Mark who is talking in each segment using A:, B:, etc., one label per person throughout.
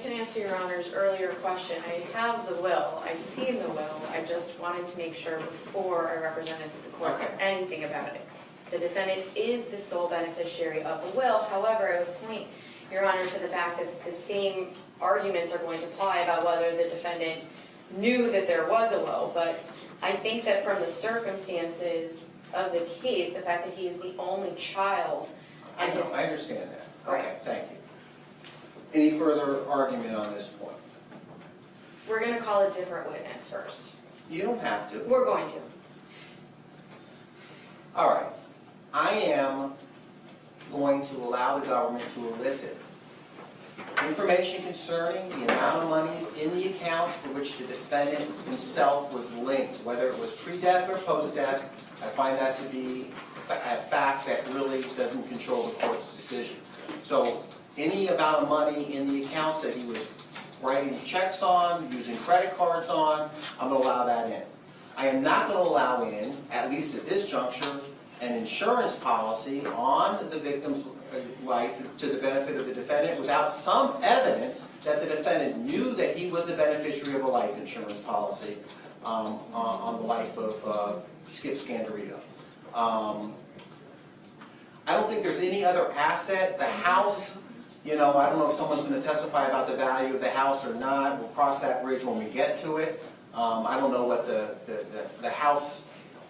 A: can answer Your Honor's earlier question. I have the will. I've seen the will. I just wanted to make sure before I represented to the court anything about it. The defendant is the sole beneficiary of the will. However, I would point Your Honor to the fact that the same arguments are going to apply about whether the defendant knew that there was a will. But I think that from the circumstances of the case, the fact that he is the only child.
B: I know, I understand that. Okay, thank you. Any further argument on this point?
A: We're going to call a different witness first.
B: You don't have to.
A: We're going to.
B: All right. I am going to allow the government to elicit information concerning the amount of monies in the accounts for which the defendant himself was linked, whether it was pre-death or post-death. I find that to be a fact that really doesn't control the court's decision. So any amount of money in the accounts that he was writing checks on, using credit cards on, I'm going to allow that in. I am not going to allow in, at least at this juncture, an insurance policy on the victim's life to the benefit of the defendant without some evidence that the defendant knew that he was the beneficiary of a life insurance policy on the life of Skip Scandirito. I don't think there's any other asset. The house, you know, I don't know if someone's going to testify about the value of the house or not. We'll cross that bridge when we get to it. I don't know what the house,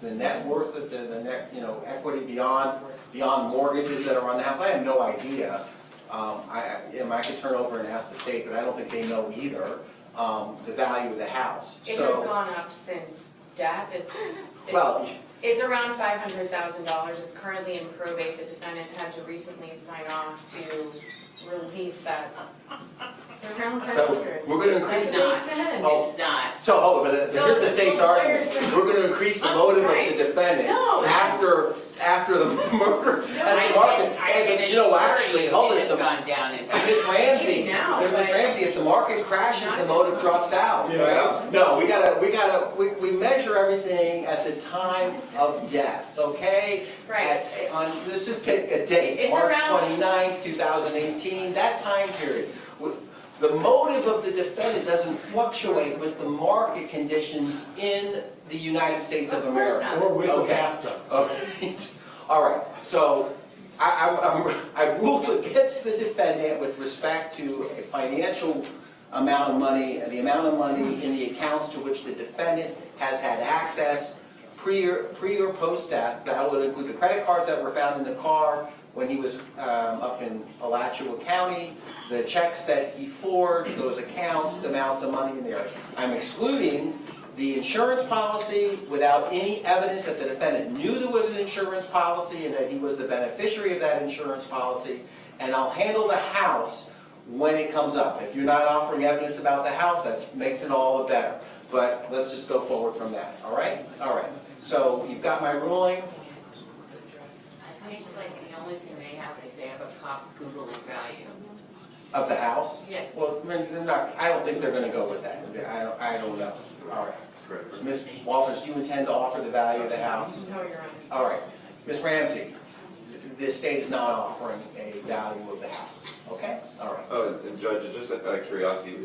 B: the net worth of the net, you know, equity beyond mortgages that are on the house. I have no idea. I could turn over and ask the state, but I don't think they know either the value of the house.
A: It has gone up since death. It's around $500,000. It's currently in probate. The defendant had to recently sign off to release that. It's around $500,000.
B: So we're going to increase the.
A: It's not.
B: So, but here's the state's argument. We're going to increase the motive of the defendant after the murder. As the market, and, you know, actually, hold it.
C: Gone down in
B: Miss Ramsey, if the market crashes, the motive drops out.
D: Yeah.
B: Right? No, we measure everything at the time of death. Okay.
A: Right.
B: Let's just pick a date.
A: It's
B: March
A: around
B: 29th, 2018. That time period. The motive of the defendant doesn't fluctuate with the market conditions in the United States of America.
D: Or with the bathtub.
B: Okay. All right. So I've ruled against the defendant with respect to a financial amount of money, the amount of money in the accounts to which the defendant has had access pre or post-death. That would include the credit cards that were found in the car when he was up in Alachua County, the checks that he forged, those accounts, the amounts of money in there. I'm excluding the insurance policy without any evidence that the defendant knew there was an insurance policy and that he was the beneficiary of that insurance policy, and I'll handle the house when it comes up. If you're not offering evidence about the house, that makes it all the better. But let's just go forward from that, all right? All right. So you've got my ruling.
C: I think like the only thing they have is they have a top Googling value.
B: Of the house?
C: Yeah.
B: Well, they're not, I don't think they're going to go with that. I don't know. All right. Ms. Walters, do you intend to offer the value of the house?
A: No, Your Honor.
B: All right. Ms. Ramsey, the state is not offering a value of the house. Okay? All right.
E: Oh, and Judge, just out of curiosity,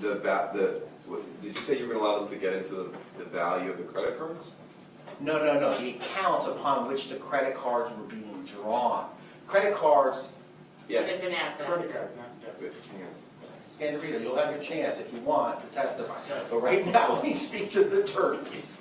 E: did you say you were going to allow them to get into the value of the credit cards?
B: No. The accounts upon which the credit cards were being drawn. Credit cards.
C: Yeah. It doesn't have that.
D: Credit card, not debit.
B: Scandirito, you'll have your chance if you want to testify. But right now, let me speak to the attorneys.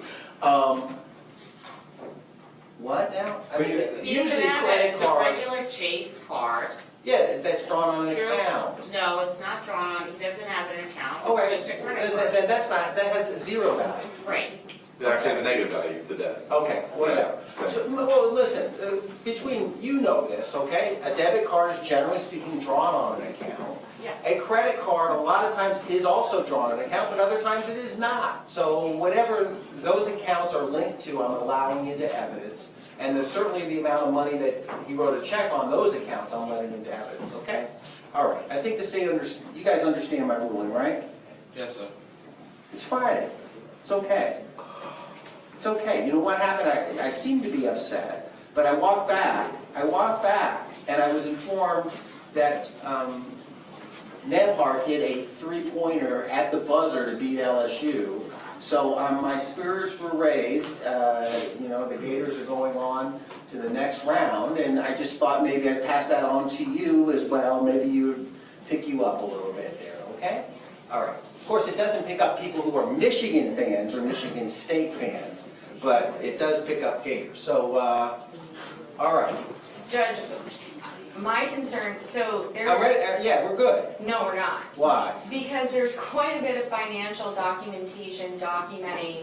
B: What now? I mean, usually credit
C: It's
B: cards.
C: a regular Chase card.
B: Yeah, that's drawn on an account.
C: No, it's not drawn on. He doesn't have an account. It's
B: Okay,
C: just a credit card.
B: then that's not. That has zero value.
C: Right.
E: It actually has a negative value to debt.
B: Okay, whatever. So, well, listen, between, you know this, okay? A debit card is generally speaking drawn on an account.
C: Yeah.
B: A credit card a lot of times is also drawn on an account, but other times it is not. So whatever those accounts are linked to, I'm allowing into evidence. And then certainly the amount of money that he wrote a check on those accounts, I'm letting into evidence, okay? All right, I think the state you guys understand my ruling, right?
F: Yes, sir.
B: It's Friday. It's okay. It's okay. You know what happened? I seemed to be upset, but I walked back, and I was informed that Nebhart hit a three-pointer at the buzzer to beat LSU. So my spirits were raised. The Gators are going on to the next round, and I just thought maybe I'd pass that on to you as well. Maybe you'd pick you up a little bit there, okay? All right. Of course, it doesn't pick up people who are Michigan fans or Michigan State fans, but it does pick up Gators. So, all right.
A: Judge, my concern, so there's...
B: I'm ready. Yeah, we're good.
A: No, we're not.
B: Why?
A: Because there's quite a bit of financial documentation documenting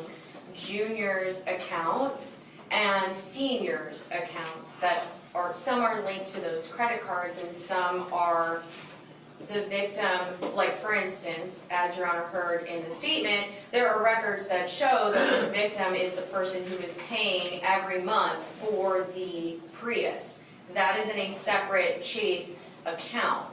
A: juniors' accounts and seniors' accounts that are, some are linked to those credit cards and some are the victim, like for instance, as Your Honor heard in the statement, there are records that show that the victim is the person who is paying every month for the Prius. That is in a separate Chase account.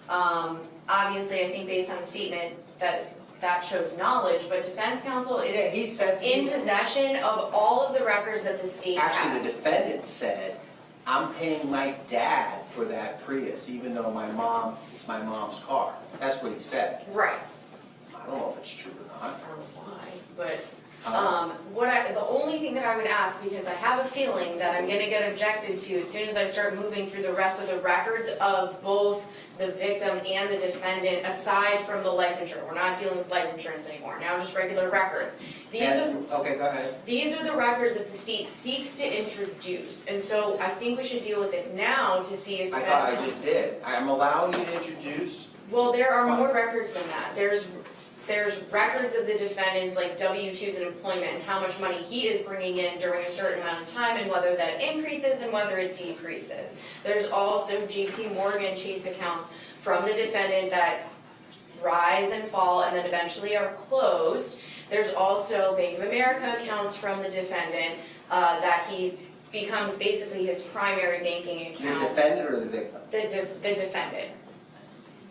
A: Obviously, I think based on the statement that shows knowledge, but defense counsel is
B: Yeah, he said...
A: in possession of all of the records that the state has.
B: Actually, the defendant said, I'm paying my dad for that Prius, even though it's my mom's car. That's what he said.
A: Right.
B: I don't know if it's true or not.
A: I don't know why, but the only thing that I would ask, because I have a feeling that I'm going to get objected to as soon as I start moving through the rest of the records of both the victim and the defendant, aside from the life insurance. We're not dealing with life insurance anymore. Now just regular records.
B: Okay, go ahead.
A: These are the records that the state seeks to introduce, and so I think we should deal with it now to see if
B: I
A: defense
B: thought I
A: counsel...
B: just did. I'm allowing you to introduce...
A: Well, there are
B: Fine.
A: more records than that. There's records of the defendant's like W-2s and employment and how much money he is bringing in during a certain amount of time and whether that increases and whether it decreases. There's also JP Morgan Chase accounts from the defendant that rise and fall and then eventually are closed. There's also Bank of America accounts from the defendant that he becomes basically his primary banking
B: The
A: account.
B: defendant or the victim?
A: The defendant.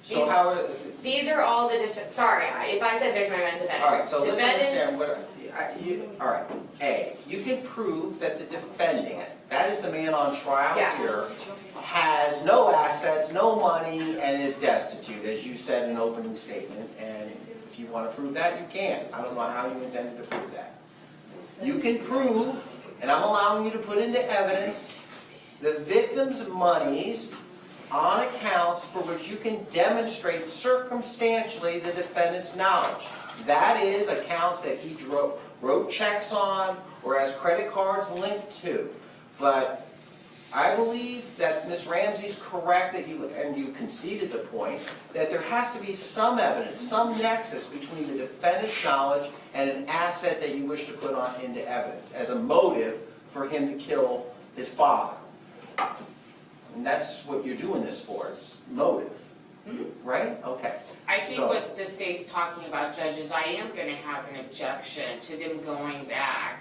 B: So how...
A: These are all the sorry, if I said victim, I meant defendant.
B: All right, so let's
A: Defendants-
B: understand all right, A, you can prove that the defendant, that is the man on trial
A: Yes.
B: here, has no assets, no money, and is destitute, as you said in an opening statement, and if you want to prove that, you can. I don't know how you intended to prove that. You can prove, and I'm allowing you to put into evidence, the victim's monies on accounts for which you can demonstrate circumstantially the defendant's knowledge. That is accounts that he wrote checks on or has credit cards linked to. But I believe that Ms. Ramsey's correct that you conceded the point, that there has to be some evidence, some nexus between the defendant's knowledge and an asset that you wish to put on into evidence as a motive for him to kill his father. And that's what you're doing this for, it's motive, right? Okay.
C: I think
B: So-
C: what the state's talking about, judges, I am gonna have an objection to them going back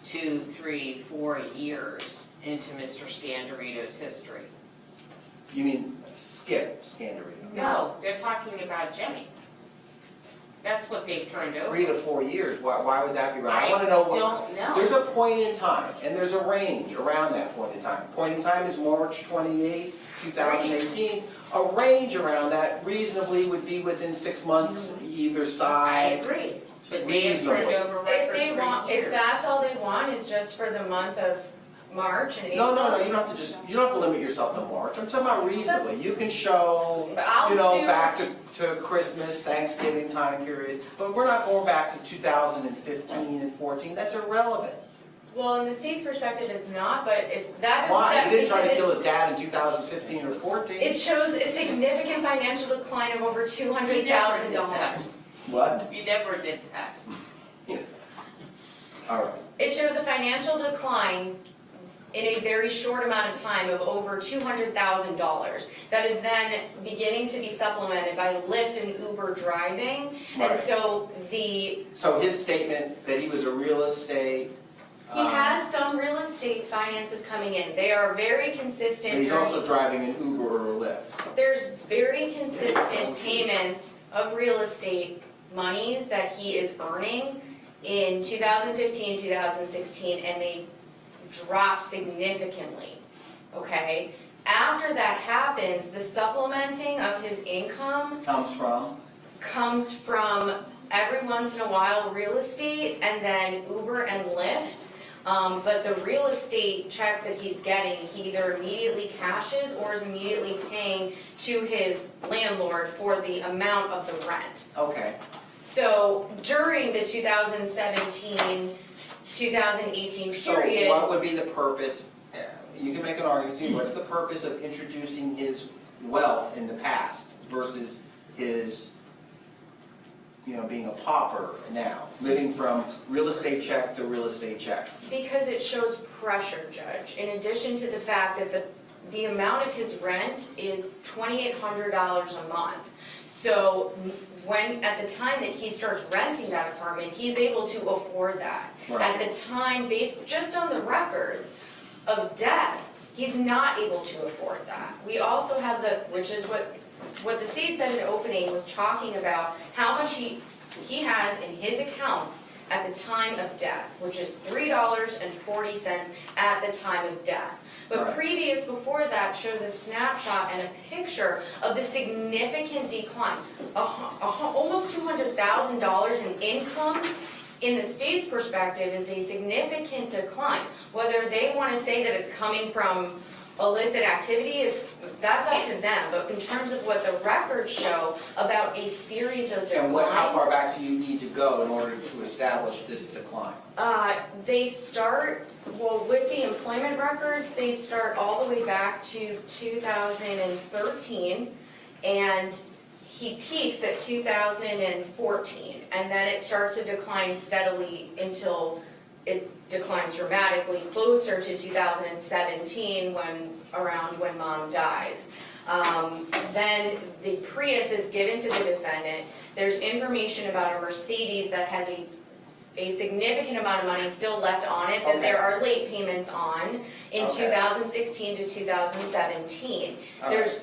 C: 2, 3, 4 years into Mr. Scandirito's history.
B: You mean skip Scandirito?
C: No, they're talking about Jimmy. That's what they've turned over.
B: 3 to 4 years, why would that be right? I want to know what...
C: don't know.
B: There's a point in time, and there's a range around that point in time. Point in time is March 28th, 2018. A range around that reasonably would be within 6 months either
C: I
B: side.
C: agree, but they have turned
B: Reasonably.
C: over
A: If
C: records
A: they
C: for
A: want,
C: years.
A: if that's all they want is just for the month of March and April.
B: No, you don't have to limit yourself to March. I'm talking about reasonably. You can show,
A: But I'll do-
B: back to Christmas, Thanksgiving time period, but we're not going back to 2015 and 14. That's irrelevant.
A: Well, in the state's perspective, it's not, but if that's...
B: Why?
A: that-
B: He didn't try to
A: because
B: kill his dad in 2015 or 14.
A: It shows a significant financial decline of over $200,000.
B: What?
C: You never did that.
B: All right.
A: It shows a financial decline in a very short amount of time of over $200,000. That is then beginning to be supplemented by Lyft and Uber driving.
B: Right.
A: And so
B: So his statement that he was a real estate...
A: he has some real estate finances coming in. They are very consistent.
B: But he's also driving an Uber or a Lyft.
A: There's very consistent payments of real estate monies that he is earning in 2015, 2016, and they drop significantly, okay? After that happens, the supplementing of his income
B: Comes
A: from every once in a while real estate and then Uber and Lyft. But the real estate checks that he's getting, he either immediately cashes or is immediately paying to his landlord for the amount of the rent.
B: Okay.
A: So during the 2017, 2018
B: So
A: period.
B: what would be the purpose, you can make an argument too, what's the purpose of introducing his wealth in the past versus his, being a pauper now, living from real estate check to real estate check?
A: Because it shows pressure, Judge. In addition to the fact that the amount of his rent is $2,800 a month. So at the time that he starts renting that apartment, he's able to afford that.
B: Right.
A: At the time, based just on the records of death, he's not able to afford that. We also have which is what the state said in the opening, was talking about how much he has in his accounts at the time of death, which is $3.40 at the time of death. But
B: Right.
A: previous before that shows a snapshot and a picture of the significant decline. Almost $200,000 in income in the state's perspective is a significant decline. Whether they want to say that it's coming from illicit activity, that's up to them. But in terms of what the records show about a series of
B: And how
A: declines,
B: far back do you need to go in order to establish this decline?
A: they start, with the employment records, they start all the way back to 2013, and he peaks at 2014, and then it starts to decline steadily until it declines dramatically closer to 2017 when mom dies. Then the Prius is given to the defendant. There's information about a Mercedes that has a significant amount of money still left on it that
B: Okay.
A: there are late payments on in
B: Okay.
A: 2016 to 2017.
B: All right.
A: There's,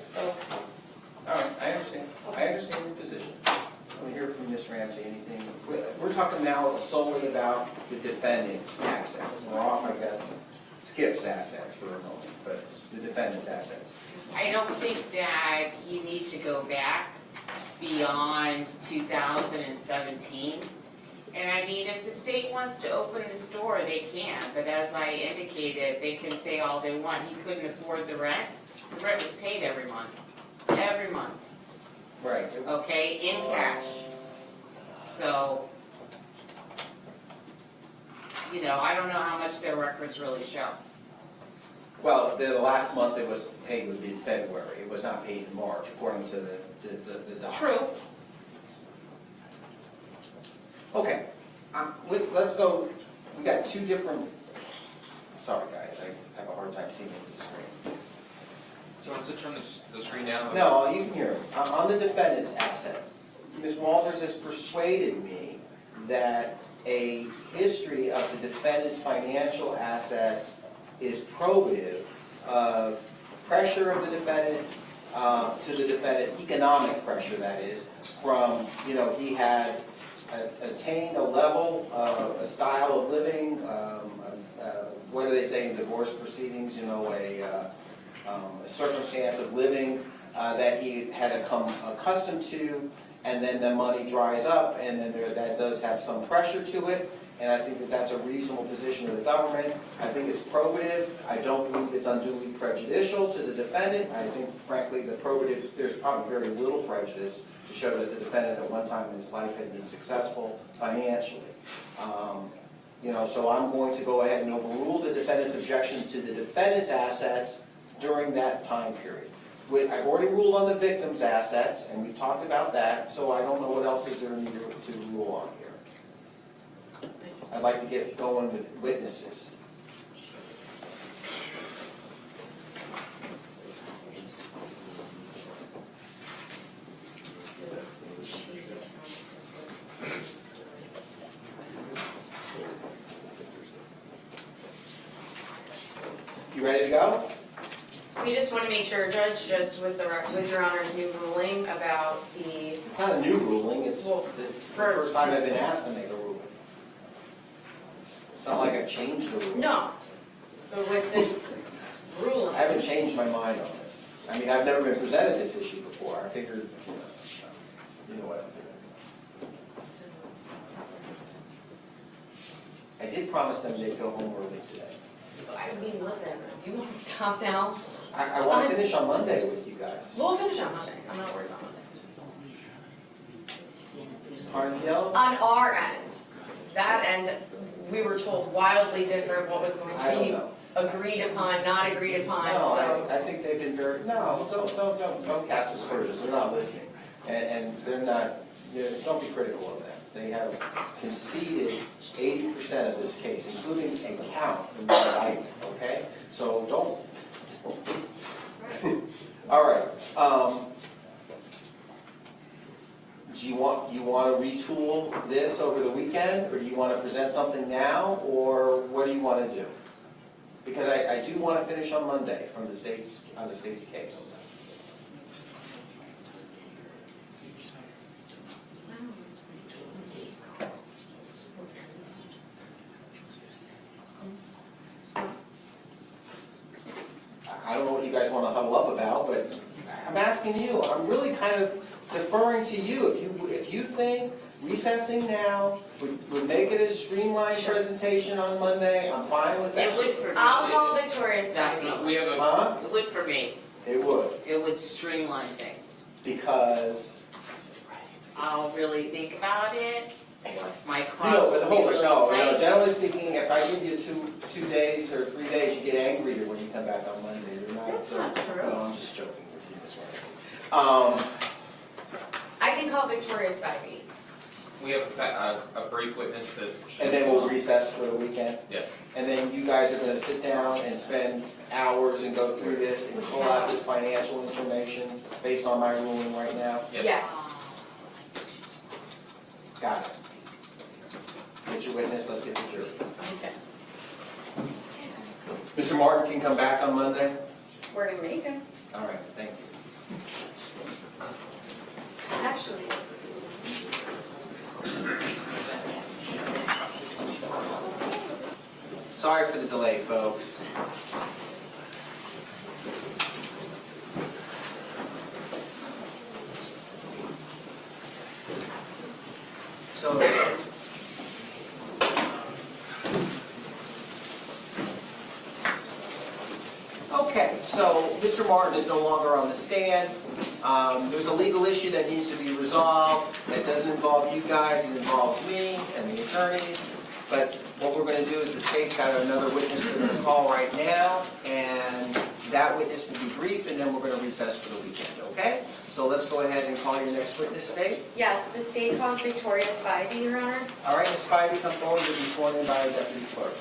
B: All right, I understand. I understand your position. I want to hear from Ms. Ramsey, anything. We're talking now solely about the defendant's assets. We're off, I guess, Skip's assets for a moment, but the defendant's assets.
C: I don't think that you need to go back beyond 2017. And I mean, if the state wants to open the store, they can, but as I indicated, they can say all they want. He couldn't afford the rent. The rent was paid every month. Every month,
B: Right.
C: okay, in cash. So, I don't know how much their records really show.
B: Well, the last month it was paid would be in February. It was not paid in March, according to the doc.
C: True.
B: Okay, let's go, we got two different, sorry guys, I have a hard time seeing the screen.
D: Do you want us to turn the screen down?
B: No, you can hear me. On the defendant's assets, Ms. Walters has persuaded me that a history of the defendant's financial assets is probative of pressure of the defendant to the defendant, economic pressure that is, from, he had attained a level, a style of living, what do they say in divorce proceedings, a circumstance of living that he had become accustomed to, and then the money dries up, and then that does have some pressure to it, and I think that that's a reasonable position of the government. I think it's probative. I don't believe it's unduly prejudicial to the defendant. I think, frankly, there's probably very little prejudice to show that the defendant at one time in his life had been successful financially. So I'm going to go ahead and overrule the defendant's objection to the defendant's assets during that time period. I've already ruled on the victim's assets, and we've talked about that, so I don't know what else is there to rule on here. I'd like to get going with witnesses. You ready to go?
A: we just want to make sure, Judge, just with Your Honor's new ruling about the,
B: It's not a new ruling, it's
A: Well,
B: the first time I've been asked to make a ruling. It's not like I've changed the ruling.
A: no, but with this, ruling.
B: I haven't changed my mind on this. I mean, I've never been presented this issue before. I figured, you know what I'm doing. I did promise them they'd go home early today.
A: I mean, listen, you want to stop now?
B: I want to finish on Monday with you guys.
A: We'll finish on Monday. I'm not worried about Monday.
B: Hartfield?
A: On our end, that end, we were told wildly different what was going
B: I
A: to
B: don't
A: be
B: know.
A: agreed upon, not agreed upon,
B: No,
A: so.
B: I think they've been very, no, don't cast aspersions. They're not listening. And they're not, don't be critical of them. They have conceded 80% of this case, including a count in the indictment, okay? So don't. All right. Do you want to retool this over the weekend, or do you want to present something now, or what do you want to do? Because I do want to finish on Monday from the state's, on the state's case. I don't know what you guys want to huddle up about, but I'm asking you. I'm really kind of deferring to you. If you think recessing now would make it a streamlined presentation on Monday, I'm fine with that.
C: It would for me.
A: I'll call Victoria Spivey.
C: Definitely.
D: We have a,
B: Huh?
C: It would for me.
B: It would,
C: It would streamline things.
B: because,
C: I'll really think about it. My
B: no,
C: cross
B: but
C: will be
B: hold it,
C: really
B: no,
C: tight.
B: generally speaking, if I give you two days or 3 days, you get angrier when you come back on Monday. You're not,
A: That's
B: so,
A: not true.
B: No, I'm just joking with you, Ms. Williams.
A: I can call Victoria Spivey.
D: we have a brief witness that.
B: And then we'll recess for the weekend.
D: Yes.
B: And then you guys are gonna sit down and spend hours and go through this and pull out this financial information based on my ruling right now?
A: Yes.
B: Got it. Get your witness, let's get the jury.
A: Okay.
B: Mr. Martin can come back on Monday?
A: We're gonna make it.
B: All right, thank you.
A: Actually.
B: Sorry for the delay, folks. So, okay, so Mr. Martin is no longer on the stand. There's a legal issue that needs to be resolved. That doesn't involve you guys, it involves me and the attorneys. But what we're going to do is the state's got another witness they're going to call right now, and that witness will be brief, and then we're going to recess for the weekend, okay? So let's go ahead and call your next witness, State.
A: Yes, the state calls Victoria Spivey, Your Honor.
B: All right, Ms. Spivey, come forward and be sworn in by a deputy clerk.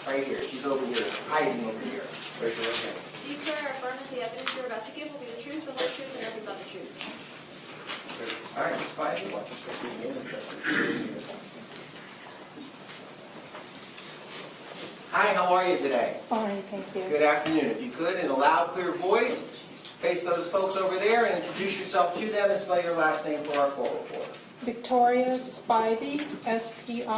B: Right here, she's over here, hiding over here. Raise your right hand.
F: Do you swear or affirm that the evidence you're about to give will be the truth, the whole truth, and nothing but the truth?
B: All right, Ms. Spivey, watch your step in. Hi, how are you today?
G: Fine, thank you.
B: Good afternoon. If you could, in a loud, clear voice, face those folks over there and introduce yourself to them and spell your last name for our court reporter.
G: Victoria Spivey,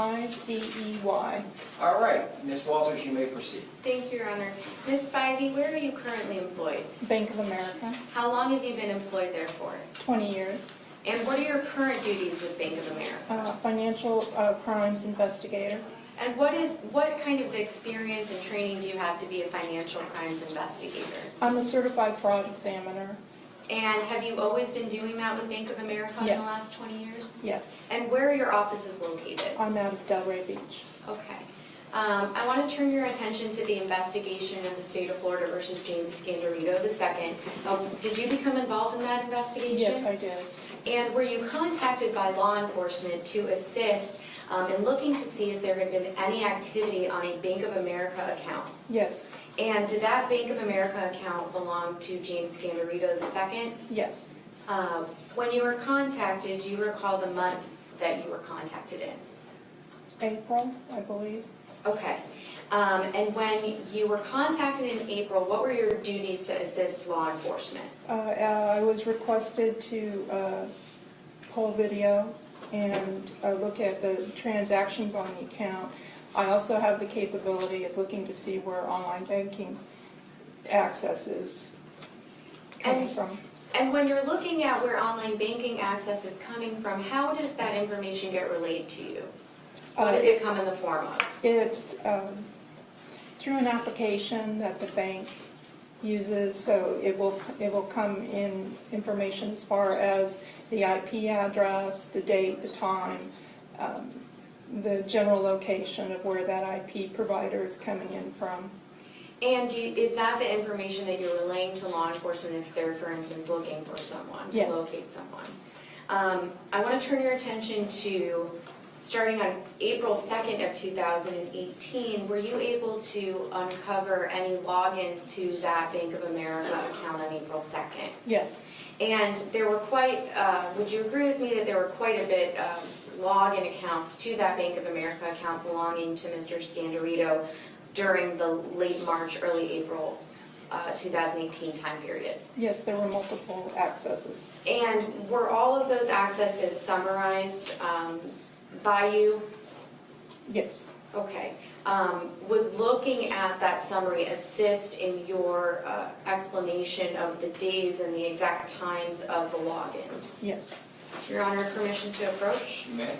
G: S-P-I-V-E-Y.
B: All right, Ms. Walters, you may proceed.
A: Thank you, Your Honor. Ms. Spivey, where are you currently employed?
G: Bank of America,
A: How long have you been employed there for?
G: 20 years.
A: And what are your current duties with Bank of America?
G: Financial crimes investigator.
A: And what kind of experience and training do you have to be a financial crimes investigator?
G: I'm a certified fraud examiner.
A: And have you always been doing that with Bank of America in the
G: Yes.
A: last 20 years?
G: Yes,
A: And where are your offices located?
G: I'm out of Delray Beach.
A: Okay. I want to turn your attention to the investigation in the state of Florida versus James Scandirito II. Did you become involved in that investigation?
G: Yes, I did.
A: And were you contacted by law enforcement to assist in looking to see if there had been any activity on a Bank of America account?
G: Yes,
A: And did that Bank of America account belong to James Scandirito II?
G: yes.
A: When you were contacted, do you recall the month that you were contacted in?
G: April, I believe.
A: Okay. And when you were contacted in April, what were your duties to assist law enforcement?
G: I was requested to pull video and look at the transactions on the account. I also have the capability of looking to see where online banking access is coming
A: And-
G: from.
A: And when you're looking at where online banking access is coming from, how does that information get relayed to you? What does it come in the form of?
G: It's through an application that the bank uses, so it will come in information as far as the IP address, the date, the time, the general location of where that IP provider is coming in from.
A: And is that the information that you're relaying to law enforcement if they're, for instance, looking for someone, to
G: Yes.
A: locate someone? I want to turn your attention to, starting on April 2nd of 2018, were you able to uncover any logins to that Bank of America account on April 2nd?
G: Yes,
A: And there were quite, would you agree with me that there were quite a bit of login accounts to that Bank of America account belonging to Mr. Scandirito during the late March, early April 2018 time period?
G: yes, there were multiple accesses.
A: And were all of those accesses summarized by you?
G: Yes,
A: Okay. Would looking at that summary assist in your explanation of the days and the exact times of the logins?
G: yes.
A: Your Honor, permission to approach?
D: You may.